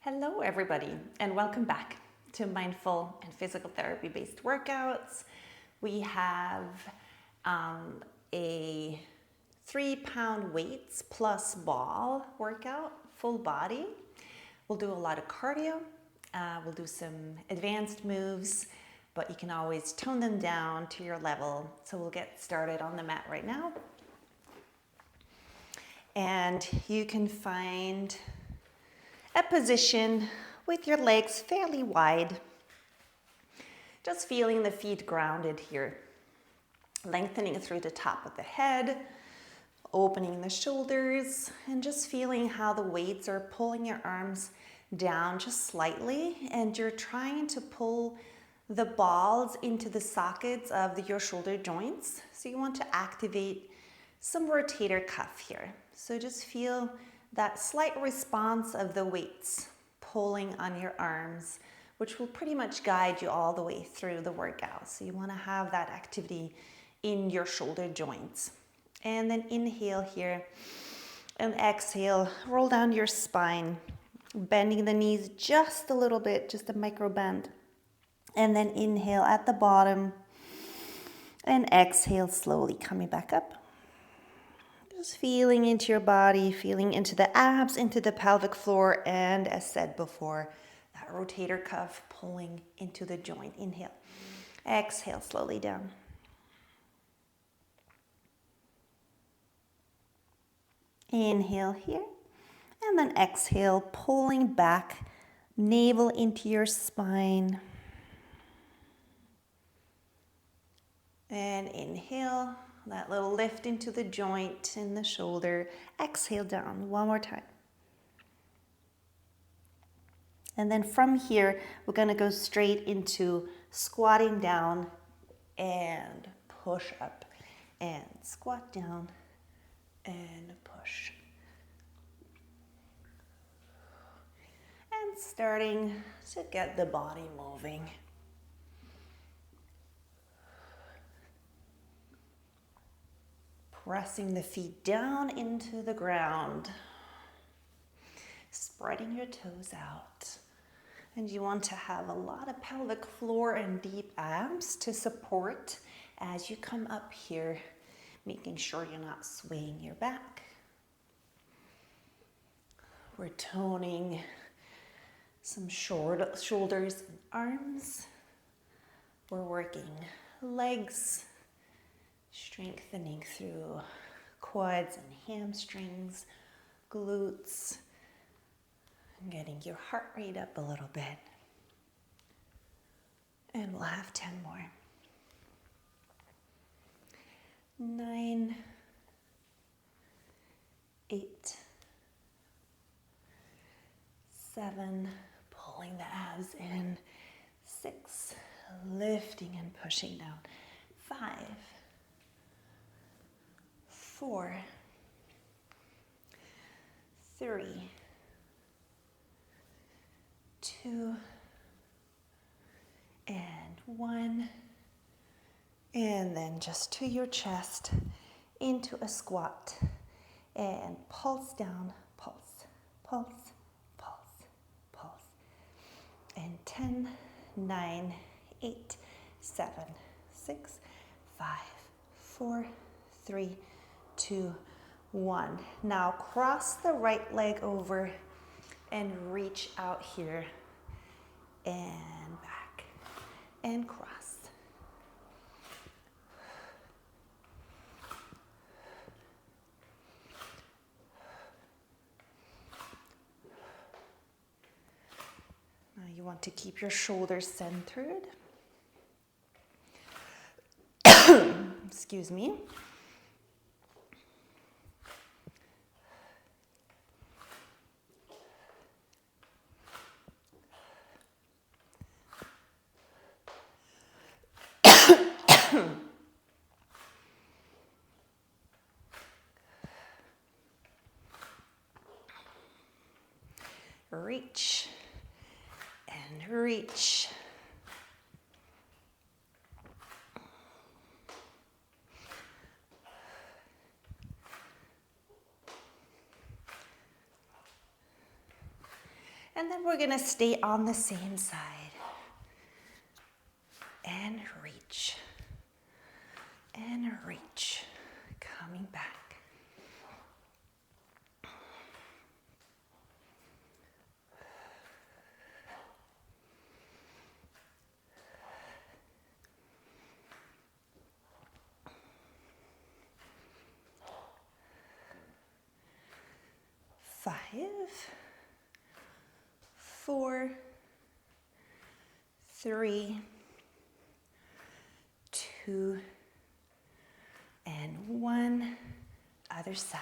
Hello everybody and welcome back to mindful and physical therapy based workouts. We have a 3-pound weights plus ball workout, full body. We'll do a lot of cardio. We'll do some advanced moves, but you can always tone them down to your level. So we'll get started on the mat right now. And you can find a position with your legs fairly wide. Just feeling the feet grounded here. Lengthening through the top of the head, opening the shoulders, and just feeling how the weights are pulling your arms down just slightly, and you're trying to pull the balls into the sockets of your shoulder joints. So you want to activate some rotator cuff here. So just feel that slight response of the weights pulling on your arms, which will pretty much guide you all the way through the workout. So you want to have that activity in your shoulder joints. And then inhale here and exhale, roll down your spine, bending the knees just a little bit, just a micro bend. And then inhale at the bottom and exhale slowly, coming back up. Just feeling into your body, feeling into the abs, into the pelvic floor, and as said before, that rotator cuff pulling into the joint. Inhale. Exhale slowly down. Inhale here, and then exhale, pulling back, navel into your spine. And inhale. That little lift into the joint in the shoulder. Exhale down one more time. And then from here, we're going to go straight into squatting down and push up. And squat down and push. And starting to get the body moving. Pressing the feet down into the ground. Spreading your toes out. And you want to have a lot of pelvic floor and deep abs to support as you come up here, making sure you're not swaying your back. We're toning some shoulders and arms. We're working legs, strengthening through quads and hamstrings, glutes, and getting your heart rate up a little bit. And we'll have 10 more. 9, 8, 7, pulling the abs in. 6, lifting and pushing down. 5, 4, 3, 2, and 1. And then just to your chest, into a squat. And pulse down, pulse, pulse, pulse, pulse. And 10, 9, 8, 7, 6, 5, 4, 3, 2, 1. Now cross the right leg over and reach out here and back and cross. Now you want to keep your shoulders centered. Excuse me. Reach and reach. And then we're gonna stay on the same side. And reach. And reach. Coming back. 5, 4, 3, 2, and 1. Other side.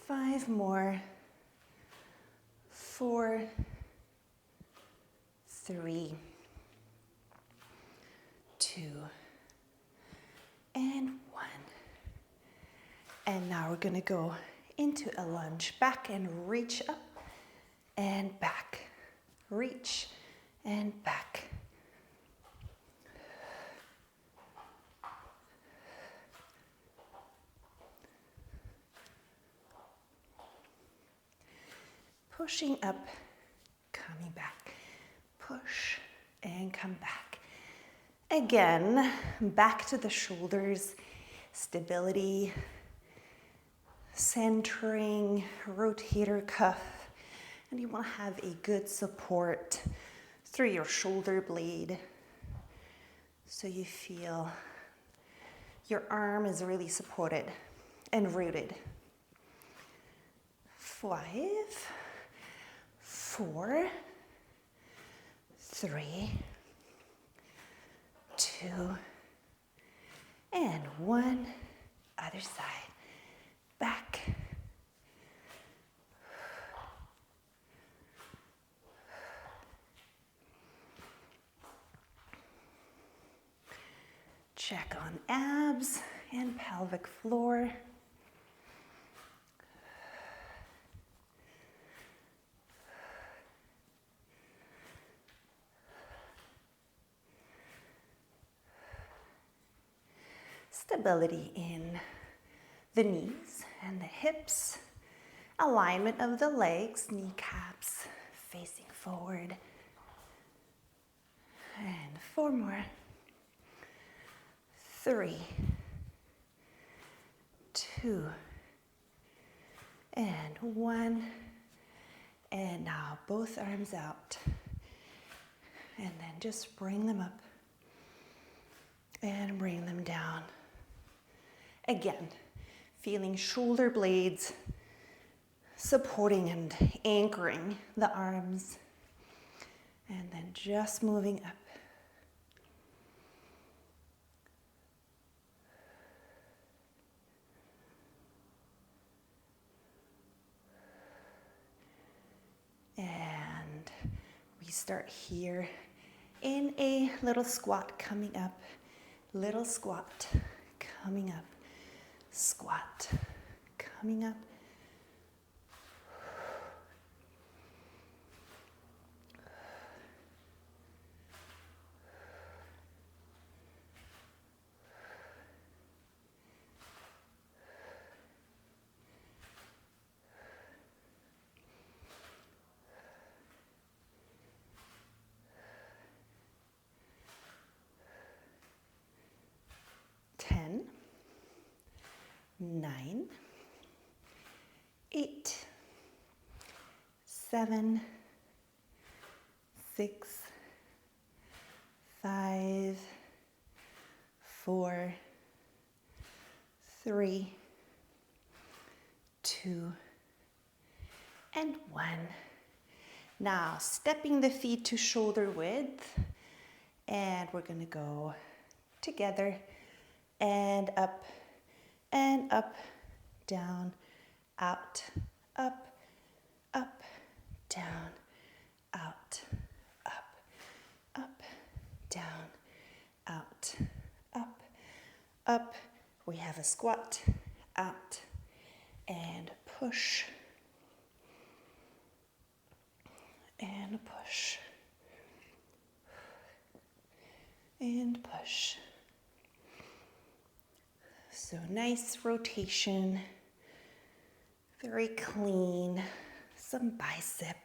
Five more. 4, 3, 2, and 1. And now we're going to go into a lunge, back and reach up and back. Reach and back. Pushing up, coming back. Push and come back. Again, back to the shoulders, stability, centering, rotator cuff, and you want to have a good support through your shoulder blade so you feel your arm is really supported and rooted. 5, 4, 3, 2, and 1. Other side. Back. Check on abs and pelvic floor. Stability in the knees and the hips. Alignment of the legs, kneecaps facing forward. And 4 more. 3, 2, and 1. And now both arms out. And then just bring them up and bring them down. Again, feeling shoulder blades supporting and anchoring the arms. And then just moving up. And we start here in a little squat coming up. Little squat coming up. Squat coming up. Ten, 9, 8, 7, 6, 5, 4, 3, 2, and 1. Now, stepping the feet to shoulder width, and we're going to go together and up, down, out, up, down, out, up, down, out, up. We have a squat, out, and push, and push. And push. So nice rotation, very clean, some bicep,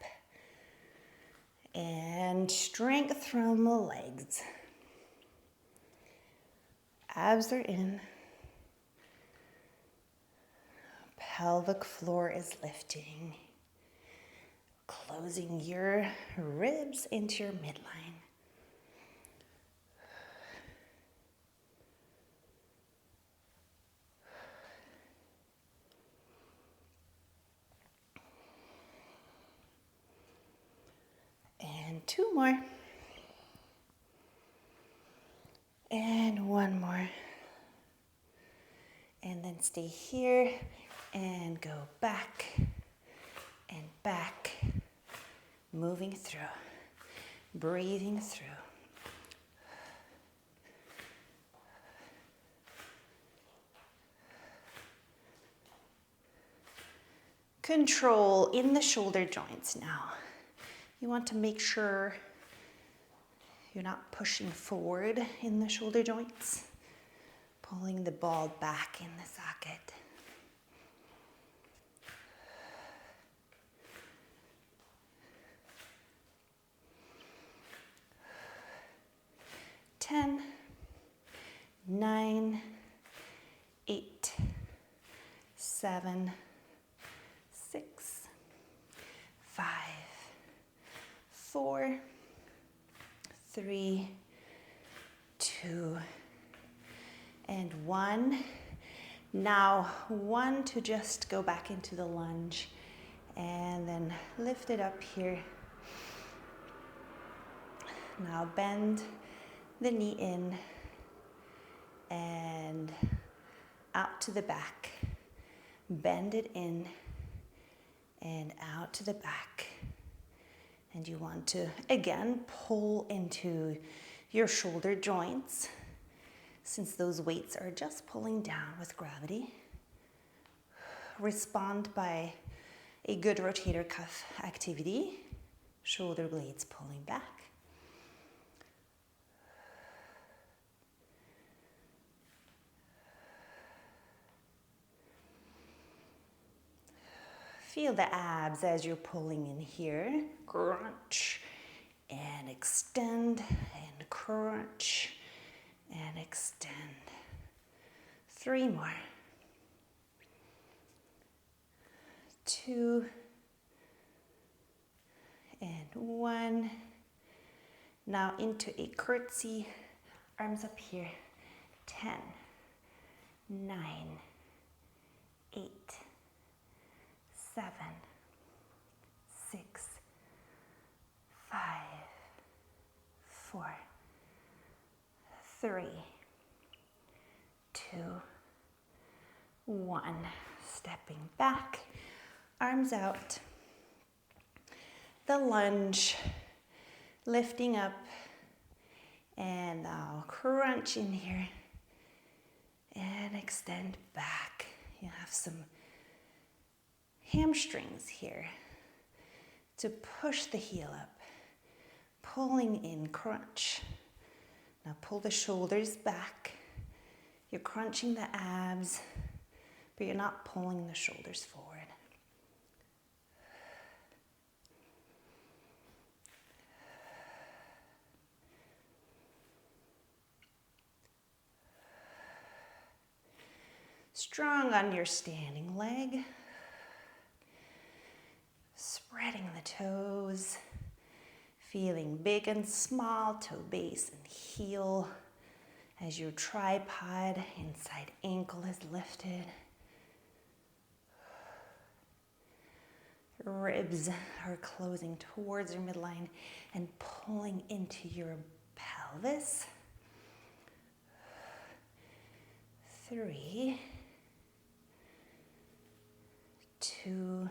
and strength from the legs. Abs are in. Pelvic floor is lifting. Closing your ribs into your midline. And 2 more. And 1 more. And then stay here and go back and back. Moving through. Breathing through. Control in the shoulder joints now. You want to make sure you're not pushing forward in the shoulder joints, pulling the ball back in the socket. Ten, 9, 8, 7, 6, 5, 4, 3, 2, and 1. Now 1 to just go back into the lunge and then lift it up here. Now bend the knee in and out to the back. Bend it in and out to the back. And you want to, again, pull into your shoulder joints, since those weights are just pulling down with gravity. Respond by a good rotator cuff activity, shoulder blades pulling back. Feel the abs as you're pulling in here. Crunch and extend and crunch and extend. 3 more. 2 and 1. Now into a curtsy. Arms up here. 10, 9, 8, 7, 6, 5, 4, 3, 2, 1. Stepping back, arms out. The lunge, lifting up, and I'll crunch in here and extend back. You have some hamstrings here to push the heel up, pulling in, crunch. Now pull the shoulders back. You're crunching the abs, but you're not pulling the shoulders forward. Strong on your standing leg. Spreading the toes, feeling big and small toe base and heel as your tripod inside ankle is lifted. Ribs are closing towards your midline and pulling into your pelvis. 3, 2,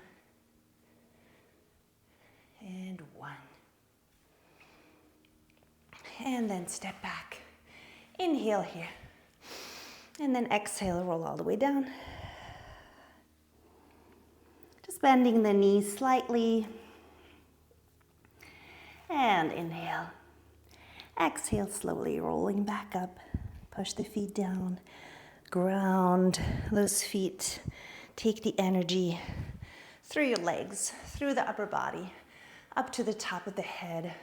and 1. And then step back. Inhale here. And then exhale, roll all the way down. Just bending the knees slightly. And inhale. Exhale, slowly rolling back up. Push the feet down. Ground those feet. Take the energy through your legs, through the upper body, up to the top of the head.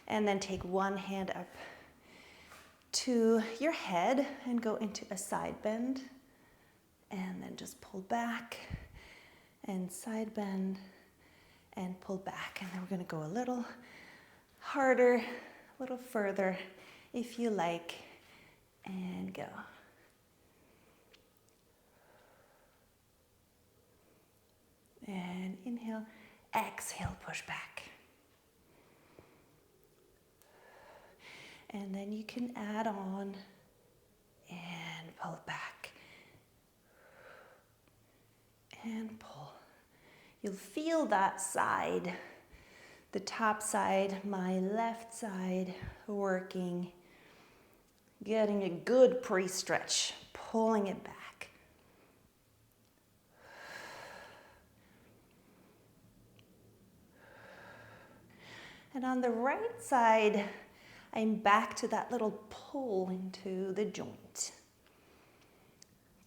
And then take one hand up to your head and go into a side bend. And then just pull back and side bend and pull back. And then we're going to go a little harder, a little further if you like, and go. And inhale, exhale, push back. And then you can add on and pull back. And pull. You'll feel that side, the top side, my left side working, getting a good pre-stretch, pulling it back. And on the right side, I'm back to that little pull into the joint.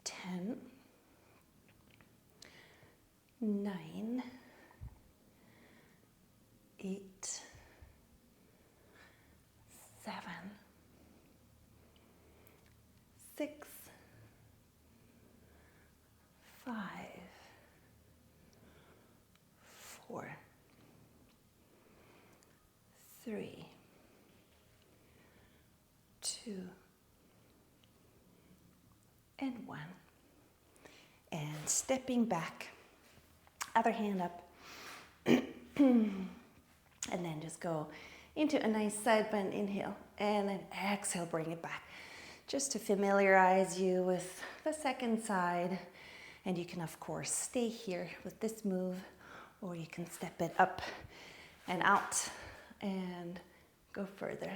10, 9, 8, 7, 6, 5, 4, 3, 2, and 1. And stepping back, other hand up. And then just go into a nice side bend, inhale, and then exhale, bring it back. Just to familiarize you with the second side. And you can, of course, stay here with this move, or you can step it up and out and go further.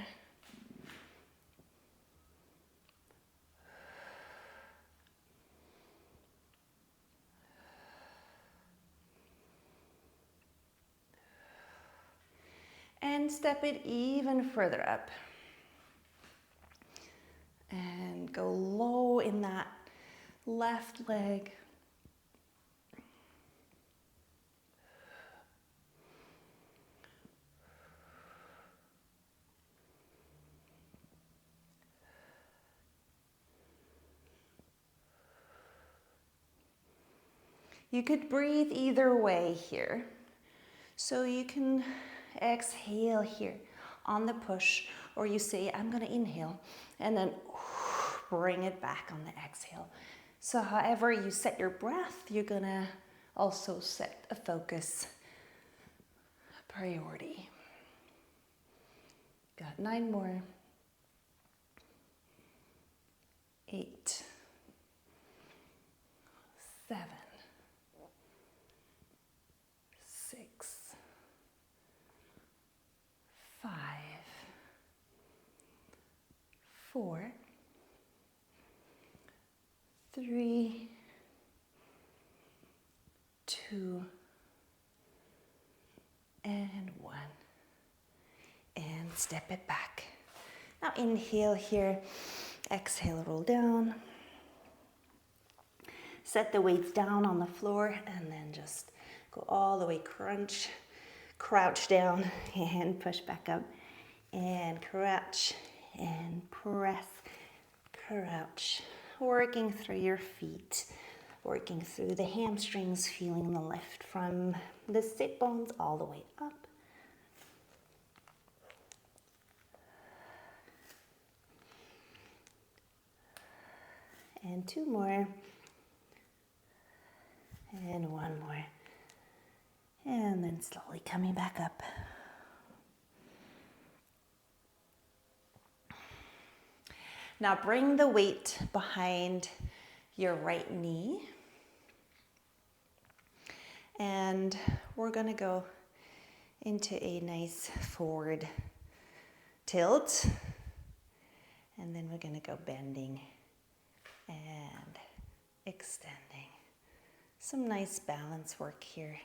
And step it even further up. And go low in that left leg. You could breathe either way here. So you can exhale here on the push, or you say, I'm going to inhale, and then bring it back on the exhale. So however you set your breath, you're going to also set a focus, a priority. Got 9 more. 8, 7, 6, 5, 4, 3, 2, and 1. And step it back. Now inhale here, exhale, roll down. Set the weights down on the floor and then just go all the way, crouch down and push back up. And crouch and press, crouch. Working through your feet, working through the hamstrings, feeling the lift from the sit bones all the way up. And 2 more. And 1 more. And then slowly coming back up. Now bring the weight behind your right knee. And we're going to go into a nice forward tilt. And then we're going to go bending and extending. Some nice balance work here.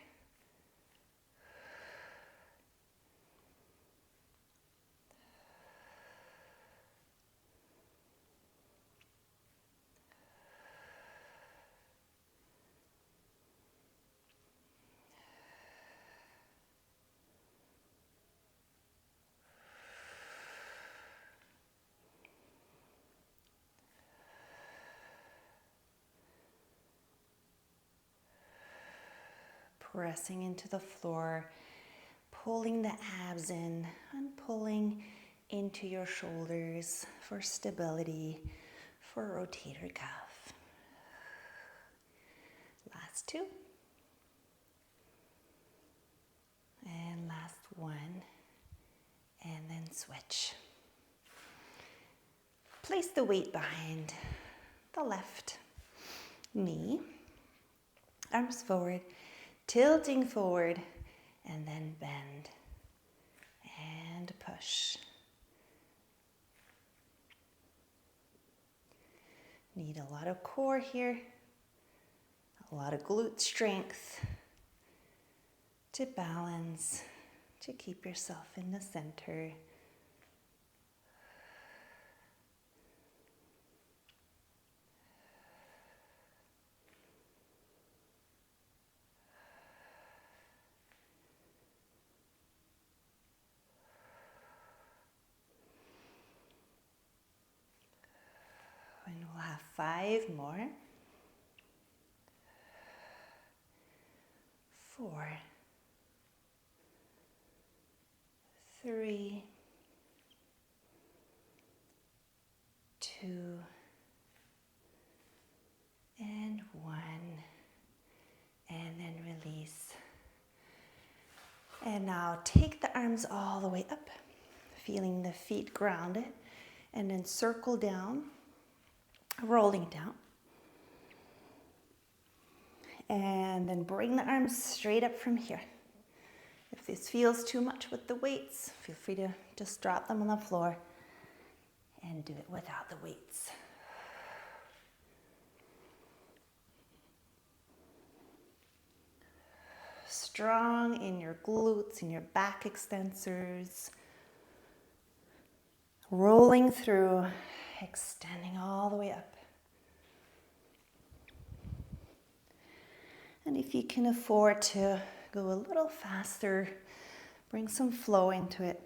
pressing into the floor, pulling the abs in and pulling into your shoulders for stability, for rotator cuff. Last two. And last one. And then switch. Place the weight behind the left knee. Arms forward, tilting forward, and then bend and push. Need a lot of core here, a lot of glute strength to balance, to keep yourself in the center. And we'll have 5 more. 4, 3, 2, and 1. And then release. And now take the arms all the way up, feeling the feet grounded, and then circle down, rolling down. And then bring the arms straight up from here. If this feels too much with the weights, feel free to just drop them on the floor and do it without the weights. Strong in your glutes, in your back extensors. Rolling through, extending all the way up. And if you can afford to go a little faster, bring some flow into it.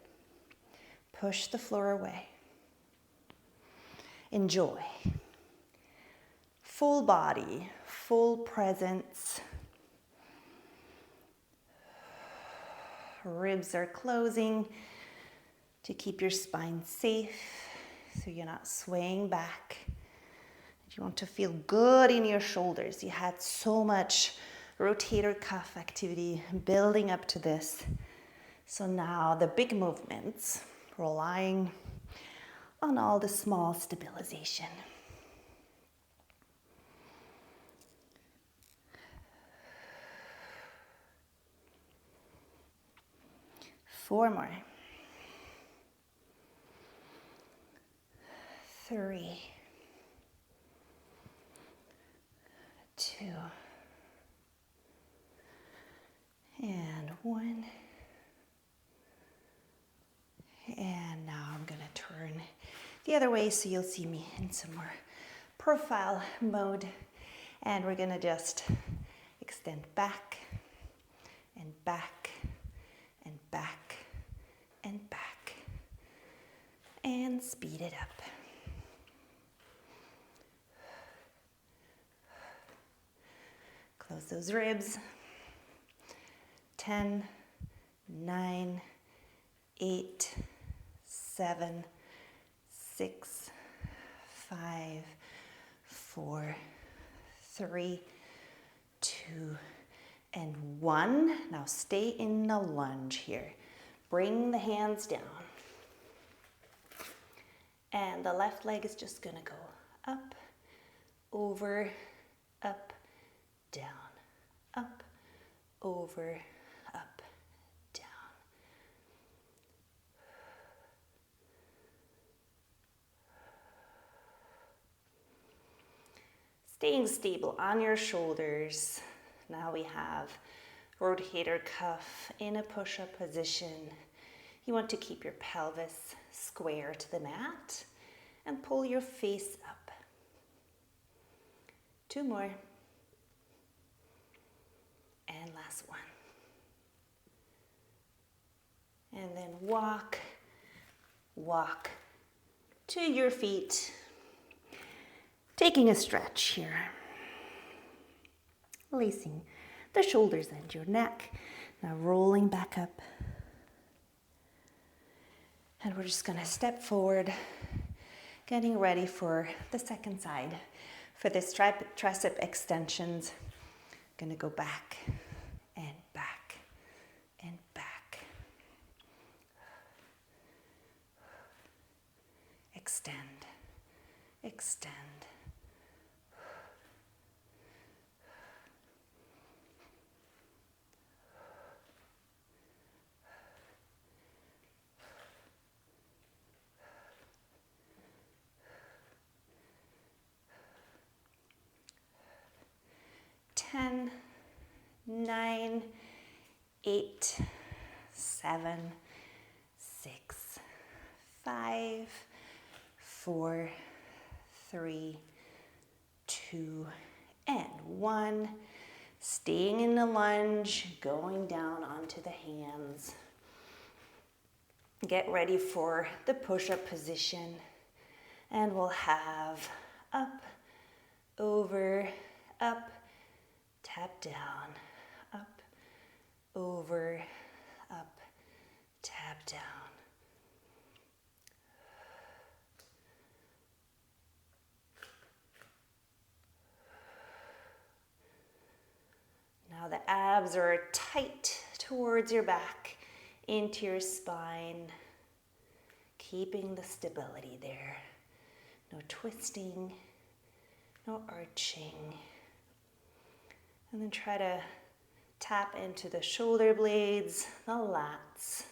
Push the floor away. Enjoy. Full body, full presence. Ribs are closing to keep your spine safe so you're not swaying back. You want to feel good in your shoulders. You had so much rotator cuff activity building up to this. So now the big movements, relying on all the small stabilization. Four more. 3, 2, and 1. And now I'm going to turn the other way so you'll see me in some more profile mode. And we're going to just extend back and back and back and back and speed it up. Close those ribs. 10, 9, 8, 7, 6, 5, 4, 3, 2, and 1. Now stay in the lunge here. Bring the hands down. And the left leg is just going to go up, over, up, down, up, over, up, down. Staying stable on your shoulders. Now we have rotator cuff in a push-up position. You want to keep your pelvis square to the mat and pull your face up. 2 more. And last one. And then walk, walk to your feet. Taking a stretch here. Releasing the shoulders and your neck. Now rolling back up. And we're just gonna step forward, getting ready for the second side. For this tricep extensions, gonna go back and back and back. Extend, extend. Ten, 9, 8, 7, 6, 5, 4, 3, 2, and 1. Staying in the lunge, going down onto the hands. Get ready for the push-up position. And we'll have up, over, up, tap down, up, over, up, tap down. Now the abs are tight towards your back, into your spine, keeping the stability there. No twisting, no arching. And then try to tap into the shoulder blades, the lats,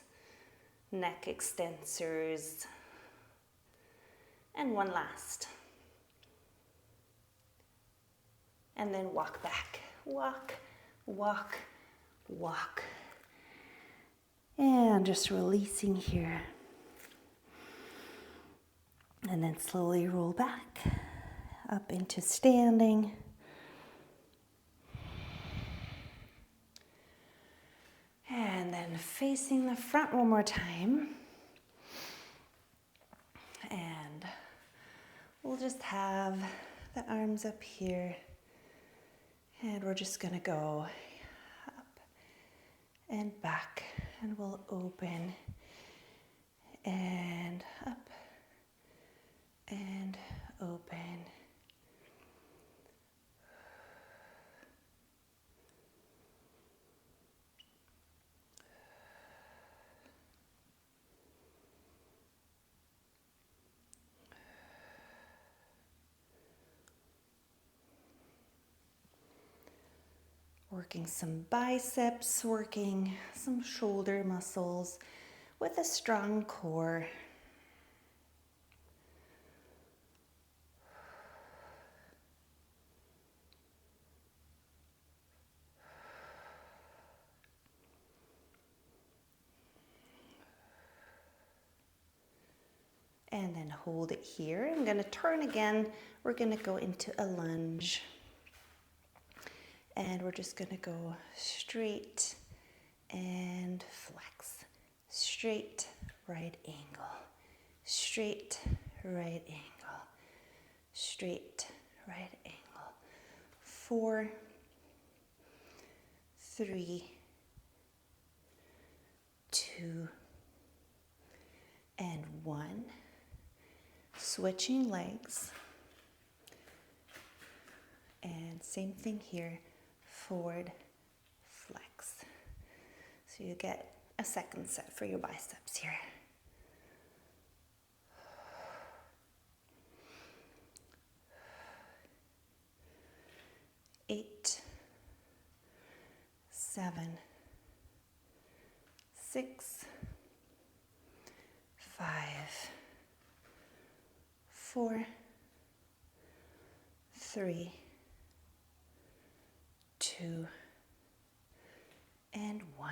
neck extensors. And one last. And then walk back. Walk, walk, walk. And just releasing here. And then slowly roll back up into standing. And then facing the front one more time. And we'll just have the arms up here. And we're just gonna go up and back. And we'll open and up and open. Working some biceps, working some shoulder muscles with a strong core. And then hold it here. I'm going to turn again. We're going to go into a lunge. And we're just going to go straight and flex. Straight, right angle. Straight, right angle. Straight, right angle. 4, 3, 2, and 1. Switching legs. And same thing here. Forward, flex. So you get a second set for your biceps here. Eight, 7, 6, 5, 4, 3, 2, and 1.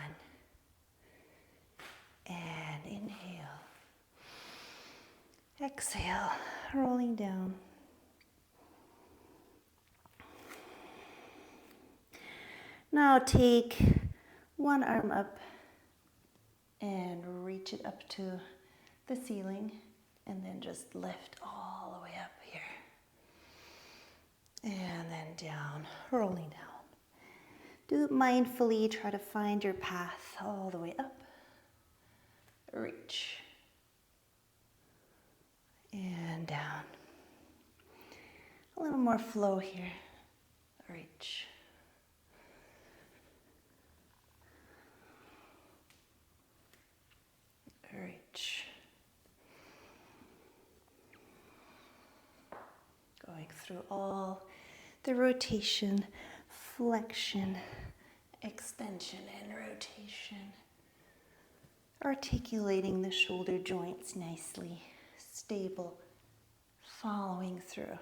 And inhale. Exhale, rolling down. Now take one arm up and reach it up to the ceiling, and then just lift all the way up here. And then down, rolling down. Do it mindfully. Try to find your path all the way up. Reach. And down. A little more flow here. Reach. Reach. Going through all the rotation, flexion, extension, and rotation. Articulating the shoulder joints nicely, stable, following through.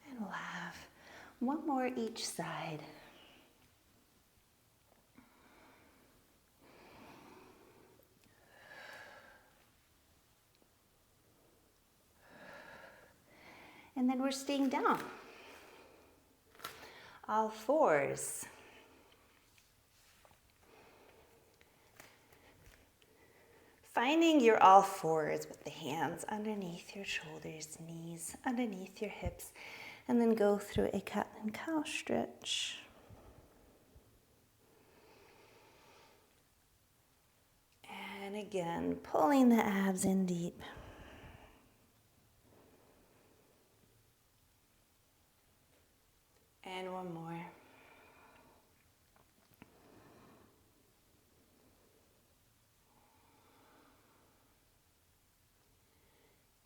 And we'll have one more each side. And then we're staying down. All fours. Finding your all fours with the hands underneath your shoulders, knees underneath your hips, and then go through a cat and cow stretch. And again, pulling the abs in deep. And one more.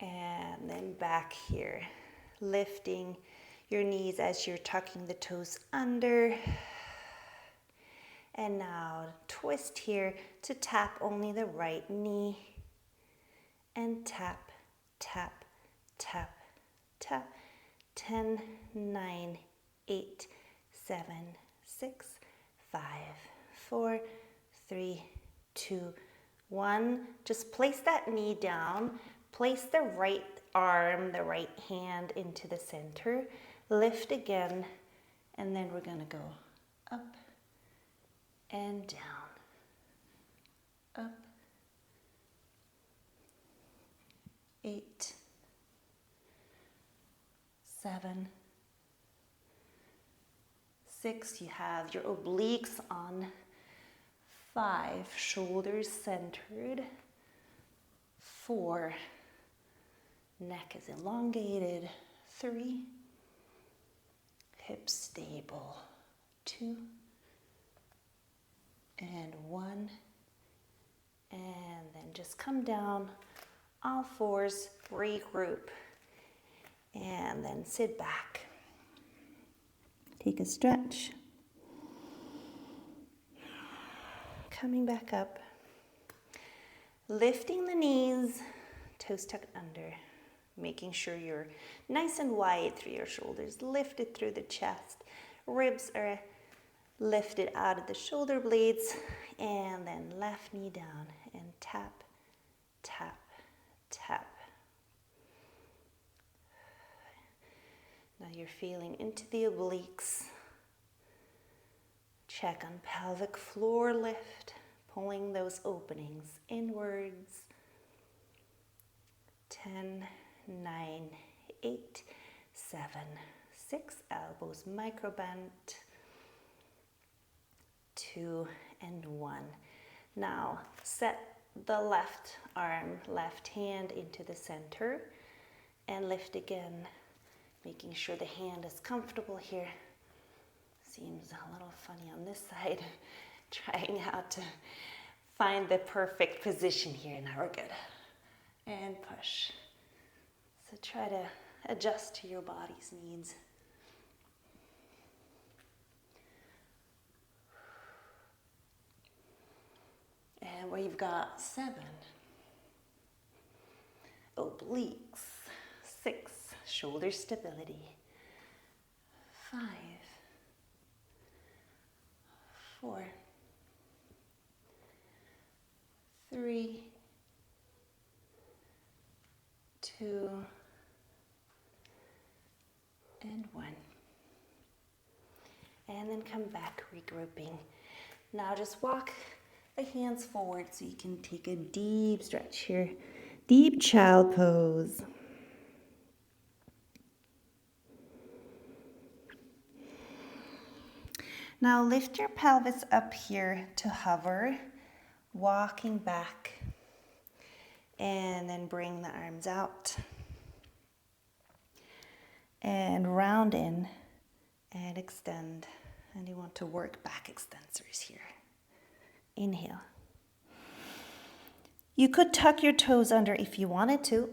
And then back here, lifting your knees as you're tucking the toes under. And now twist here to tap only the right knee. And tap, tap, tap, tap. 10, 9, 8, 7, 6, 5, 4, 3, 2, 1. Just place that knee down. Place the right arm, the right hand into the center. Lift again, and then we're going to go up and down. Up. 8, 7, 6. You have your obliques on. 5, shoulders centered. 4, neck is elongated. 3, hips stable. 2, and 1. And then just come down, all fours, regroup, and then sit back. Take a stretch. Coming back up. Lifting the knees, toes tucked under. Making sure you're nice and wide through your shoulders, lifted through the chest. Ribs are lifted out of the shoulder blades. And then left knee down and tap, tap, tap. Now you're feeling into the obliques. Check on pelvic floor lift, pulling those openings inwards. 10, 9, 8, 7, 6, elbows micro bent. 2 and 1. Now set the left arm, left hand into the center and lift again, making sure the hand is comfortable here. Seems a little funny on this side. Trying how to find the perfect position here. Now we're good. And push. So try to adjust to your body's needs. And we've got 7. Obliques. 6. Shoulder stability. 5. 4. 3. 2. And 1. And then come back, regrouping. Now just walk the hands forward so you can take a deep stretch here. Deep child pose. Now lift your pelvis up here to hover, walking back, and then bring the arms out. And round in and extend. And you want to work back extensors here. Inhale. You could tuck your toes under if you wanted to.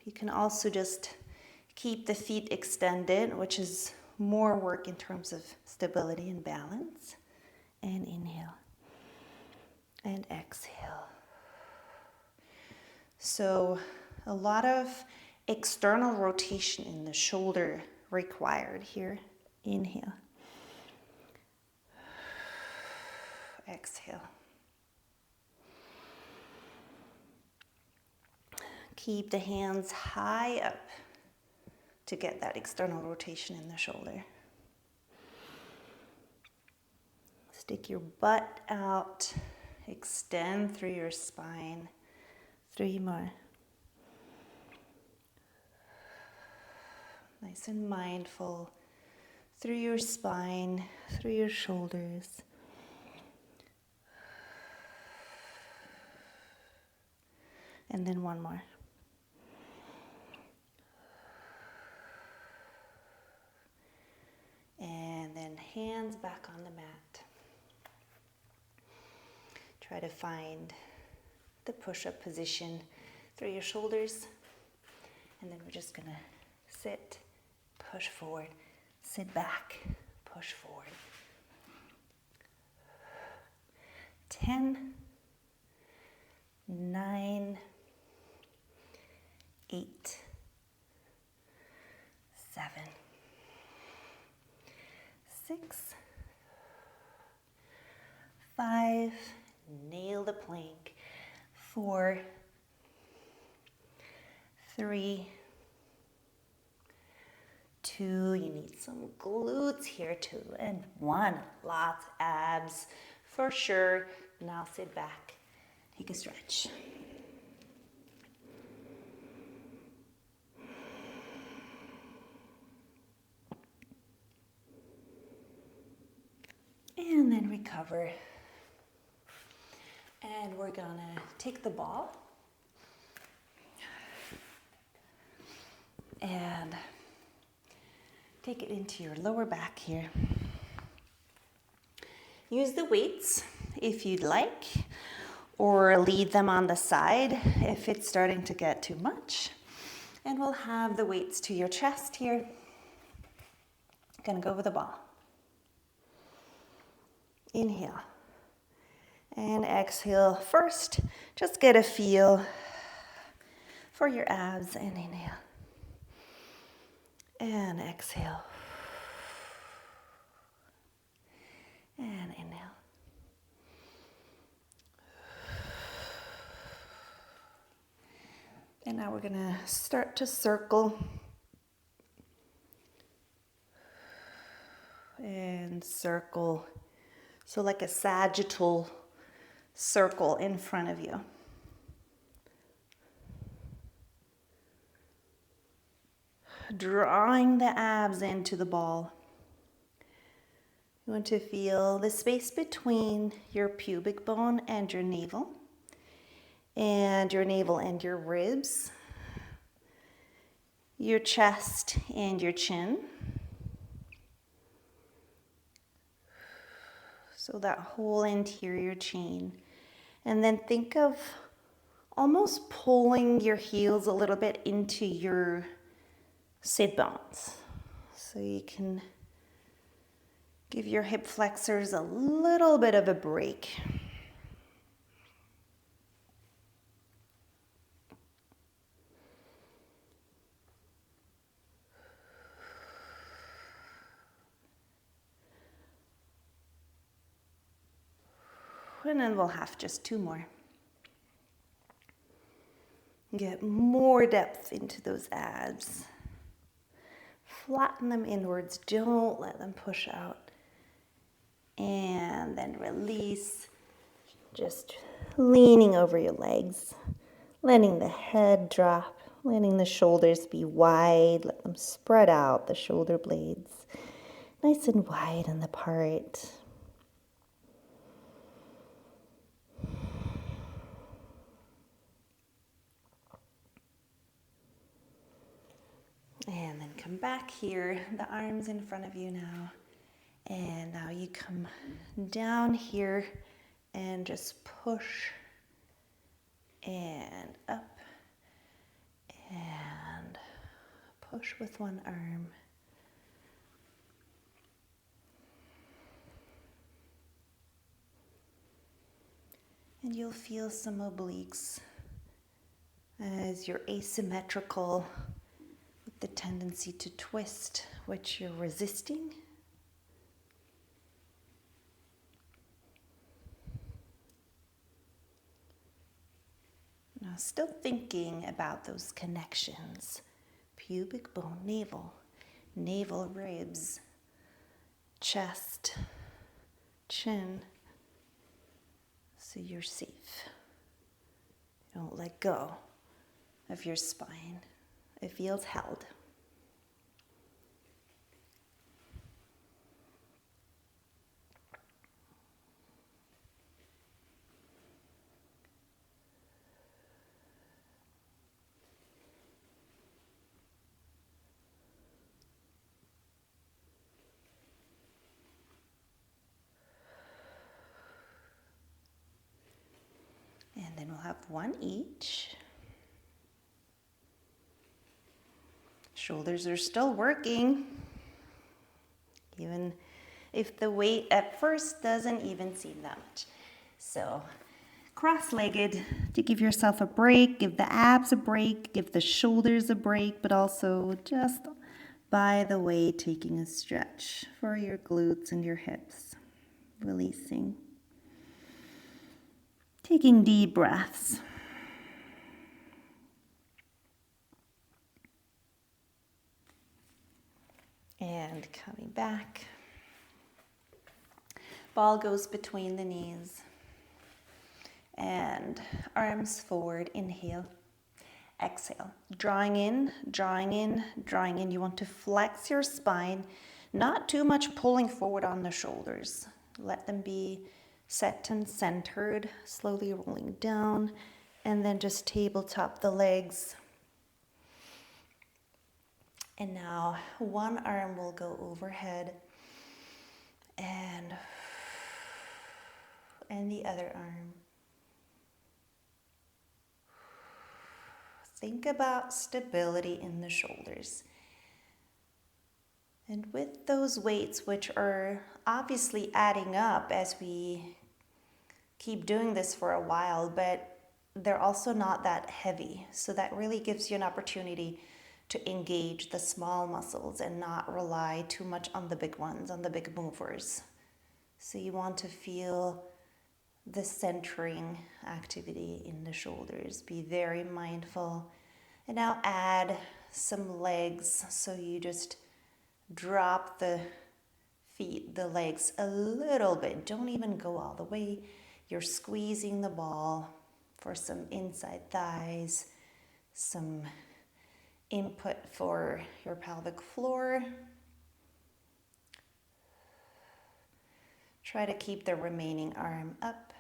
You can also just keep the feet extended, which is more work in terms of stability and balance. And inhale. And exhale. So a lot of external rotation in the shoulder required here. Inhale. Exhale. Keep the hands high up to get that external rotation in the shoulder. Stick your butt out. Extend through your spine. 3 more. Nice and mindful through your spine, through your shoulders. And then 1 more. And then hands back on the mat. Try to find the push-up position through your shoulders. And then we're just gonna sit, push forward, sit back, push forward. 10, 9, 8, 7, 6, 5, nail the plank, 4, 3, 2, you need some glutes here too, and 1, lots of abs for sure. Now sit back, take a stretch. And then recover. And we're gonna take the ball and take it into your lower back here. Use the weights if you'd like, or leave them on the side if it's starting to get too much. And we'll have the weights to your chest here. Gonna go with the ball. Inhale and exhale. First, just get a feel for your abs, and inhale and exhale and inhale. And now we're gonna start to circle and circle. So like a sagittal circle in front of you. Drawing the abs into the ball. You want to feel the space between your pubic bone and your navel and your ribs, your chest and your chin. So that whole interior chain. And then think of almost pulling your heels a little bit into your sit bones. So you can give your hip flexors a little bit of a break. And then we'll have just 2 more. Get more depth into those abs. Flatten them inwards. Don't let them push out. And then release, just leaning over your legs, letting the head drop, letting the shoulders be wide, let them spread out, the shoulder blades nice and wide and apart. And then come back here, the arms in front of you now. And now you come down here and just push and up and push with one arm. And you'll feel some obliques as you're asymmetrical with the tendency to twist, which you're resisting. Now, still thinking about those connections. Pubic bone, navel, ribs, chest, chin. So you're safe. Don't let go of your spine. It feels held. And then we'll have one each. Shoulders are still working, even if the weight at first doesn't even seem that much. So cross-legged to give yourself a break, give the abs a break, give the shoulders a break, but also just by the way taking a stretch for your glutes and your hips, releasing. Taking deep breaths. And coming back. Ball goes between the knees. And arms forward, inhale. Exhale. Drawing in, drawing in, drawing in. You want to flex your spine, not too much pulling forward on the shoulders. Let them be set and centered, slowly rolling down, and then just tabletop the legs. And now one arm will go overhead and the other arm. Think about stability in the shoulders. And with those weights, which are obviously adding up as we keep doing this for a while, but they're also not that heavy. So that really gives you an opportunity to engage the small muscles and not rely too much on the big ones, on the big movers. So you want to feel the centering activity in the shoulders. Be very mindful. And now add some legs. So you just drop the feet, the legs a little bit. Don't even go all the way. You're squeezing the ball for some inside thighs, some input for your pelvic floor. Try to keep the remaining arm up.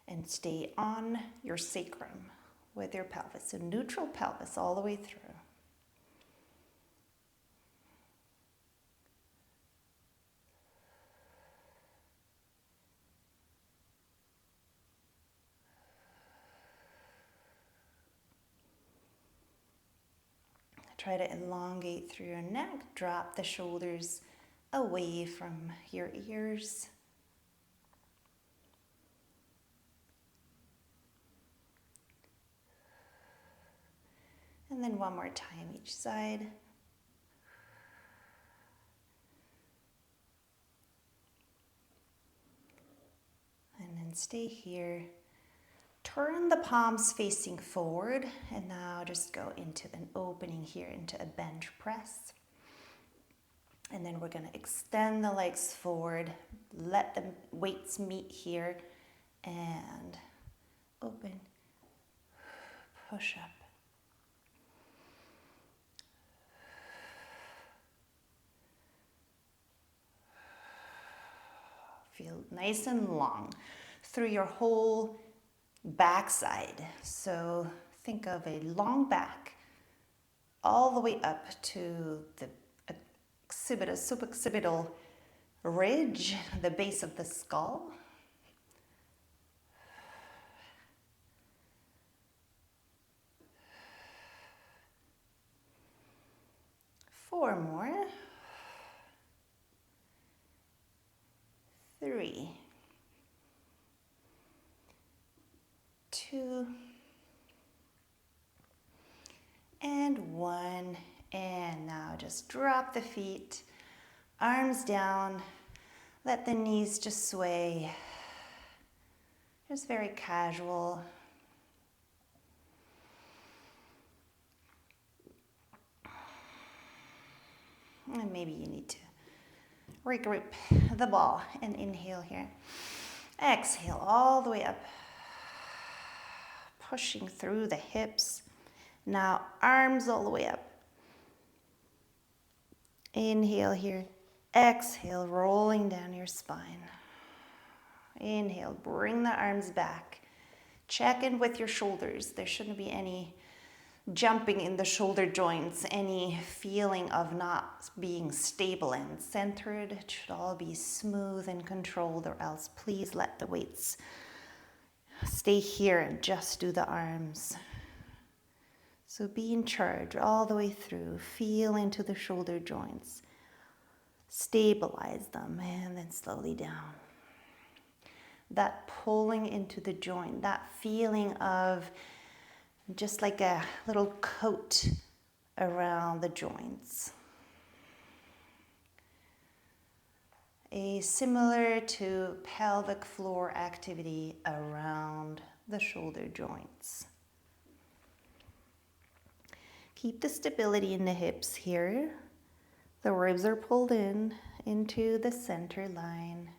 And stay on your sacrum with your pelvis. So neutral pelvis all the way through. Try to elongate through your neck. Drop the shoulders away from your ears. And then one more time each side. And then stay here. Turn the palms facing forward, and now just go into an opening here into a bench press. And then we're going to extend the legs forward, let the weights meet here, and open, push up. Feel nice and long through your whole backside. So think of a long back all the way up to the suboccipital ridge, the base of the skull. Four more. 3, 2, and 1. And now just drop the feet, arms down, let the knees just sway. Just very casual. And maybe you need to regroup the ball and inhale here. Exhale all the way up, pushing through the hips. Now arms all the way up. Inhale here. Exhale, rolling down your spine. Inhale, bring the arms back. Check in with your shoulders. There shouldn't be any jumping in the shoulder joints, any feeling of not being stable and centered. It should all be smooth and controlled, or else please let the weights stay here and just do the arms. So be in charge all the way through. Feel into the shoulder joints. Stabilize them and then slowly down. That pulling into the joint, that feeling of just like a little coat around the joints. Similar to pelvic floor activity around the shoulder joints. Keep the stability in the hips here. The ribs are pulled in into the center line.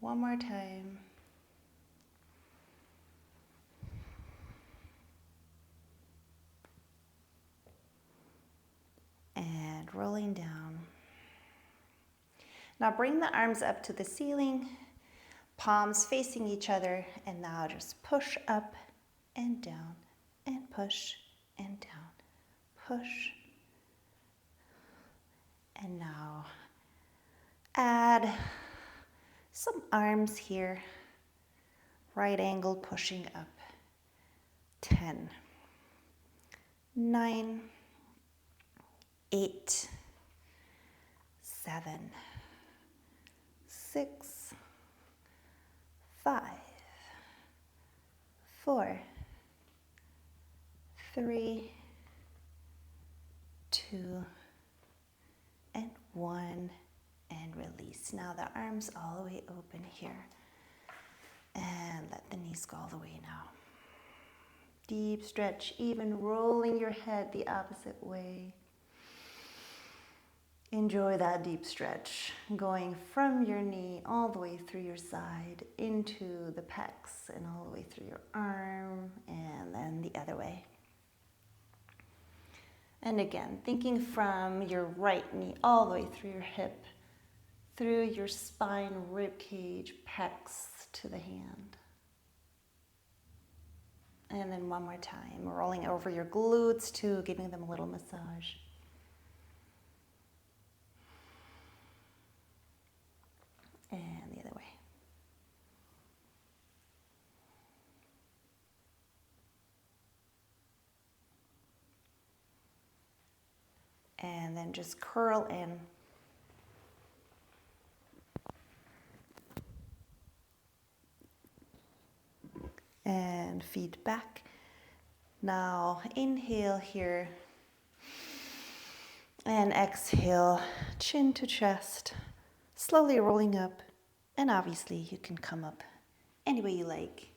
One more time. And rolling down. Now bring the arms up to the ceiling, palms facing each other, and now just push up and down, and push and down, push. And now add some arms here, right angle pushing up. 10, 9, 8, 7, 6, 5, 4, 3, 2, and 1. And release. Now the arms all the way open here. And let the knees go all the way now. Deep stretch, even rolling your head the opposite way. Enjoy that deep stretch, going from your knee all the way through your side, into the pecs, and all the way through your arm, and then the other way. And again, thinking from your right knee all the way through your hip, through your spine, rib cage, pecs to the hand. And then one more time, rolling over your glutes too, giving them a little massage. And the other way. And then just curl in. And feet back. Now inhale here. And exhale, chin to chest. Slowly rolling up. And obviously you can come up any way you like.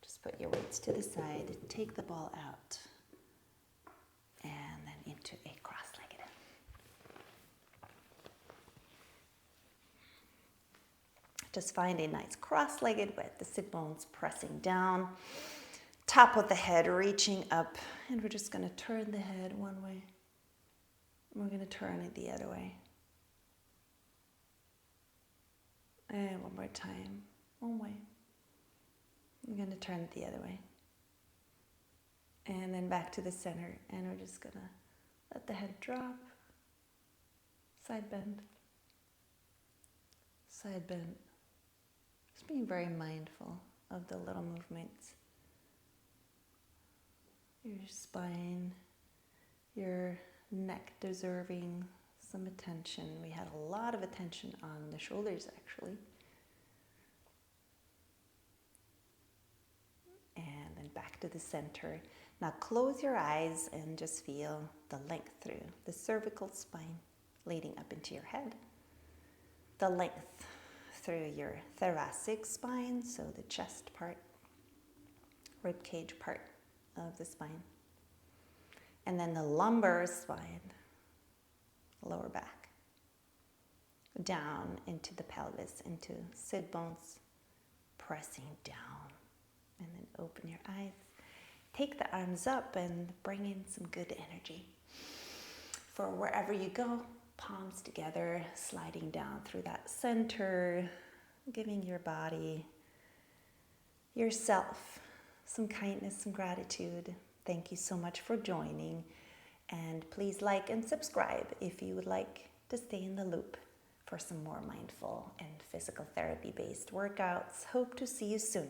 Just Just put your weights to the side, take the ball out, and then into a cross-legged. Just find a nice cross-legged with the sit bones pressing down, top of the head reaching up, and we're just going to turn the head one way. We're going to turn it the other way. And one more time, one way. We're going to turn it the other way. And then back to the center, and we're just going to let the head drop, side bend, side bend. Just being very mindful of the little movements. Your spine, your neck deserving some attention. We had a lot of attention on the shoulders actually. And then back to the center. Now close your eyes and just feel the length through the cervical spine leading up into your head. The length through your thoracic spine, so the chest part, rib cage part of the spine. And then the lumbar spine, lower back, down into the pelvis, into sit bones, pressing down. And then open your eyes. Take the arms up and bring in some good energy. For wherever you go, palms together, sliding down through that center, giving your body, yourself, some kindness, some gratitude. Thank you so much for joining. And please like and subscribe if you would like to stay in the loop for some more mindful and physical therapy-based workouts. Hope to see you soon.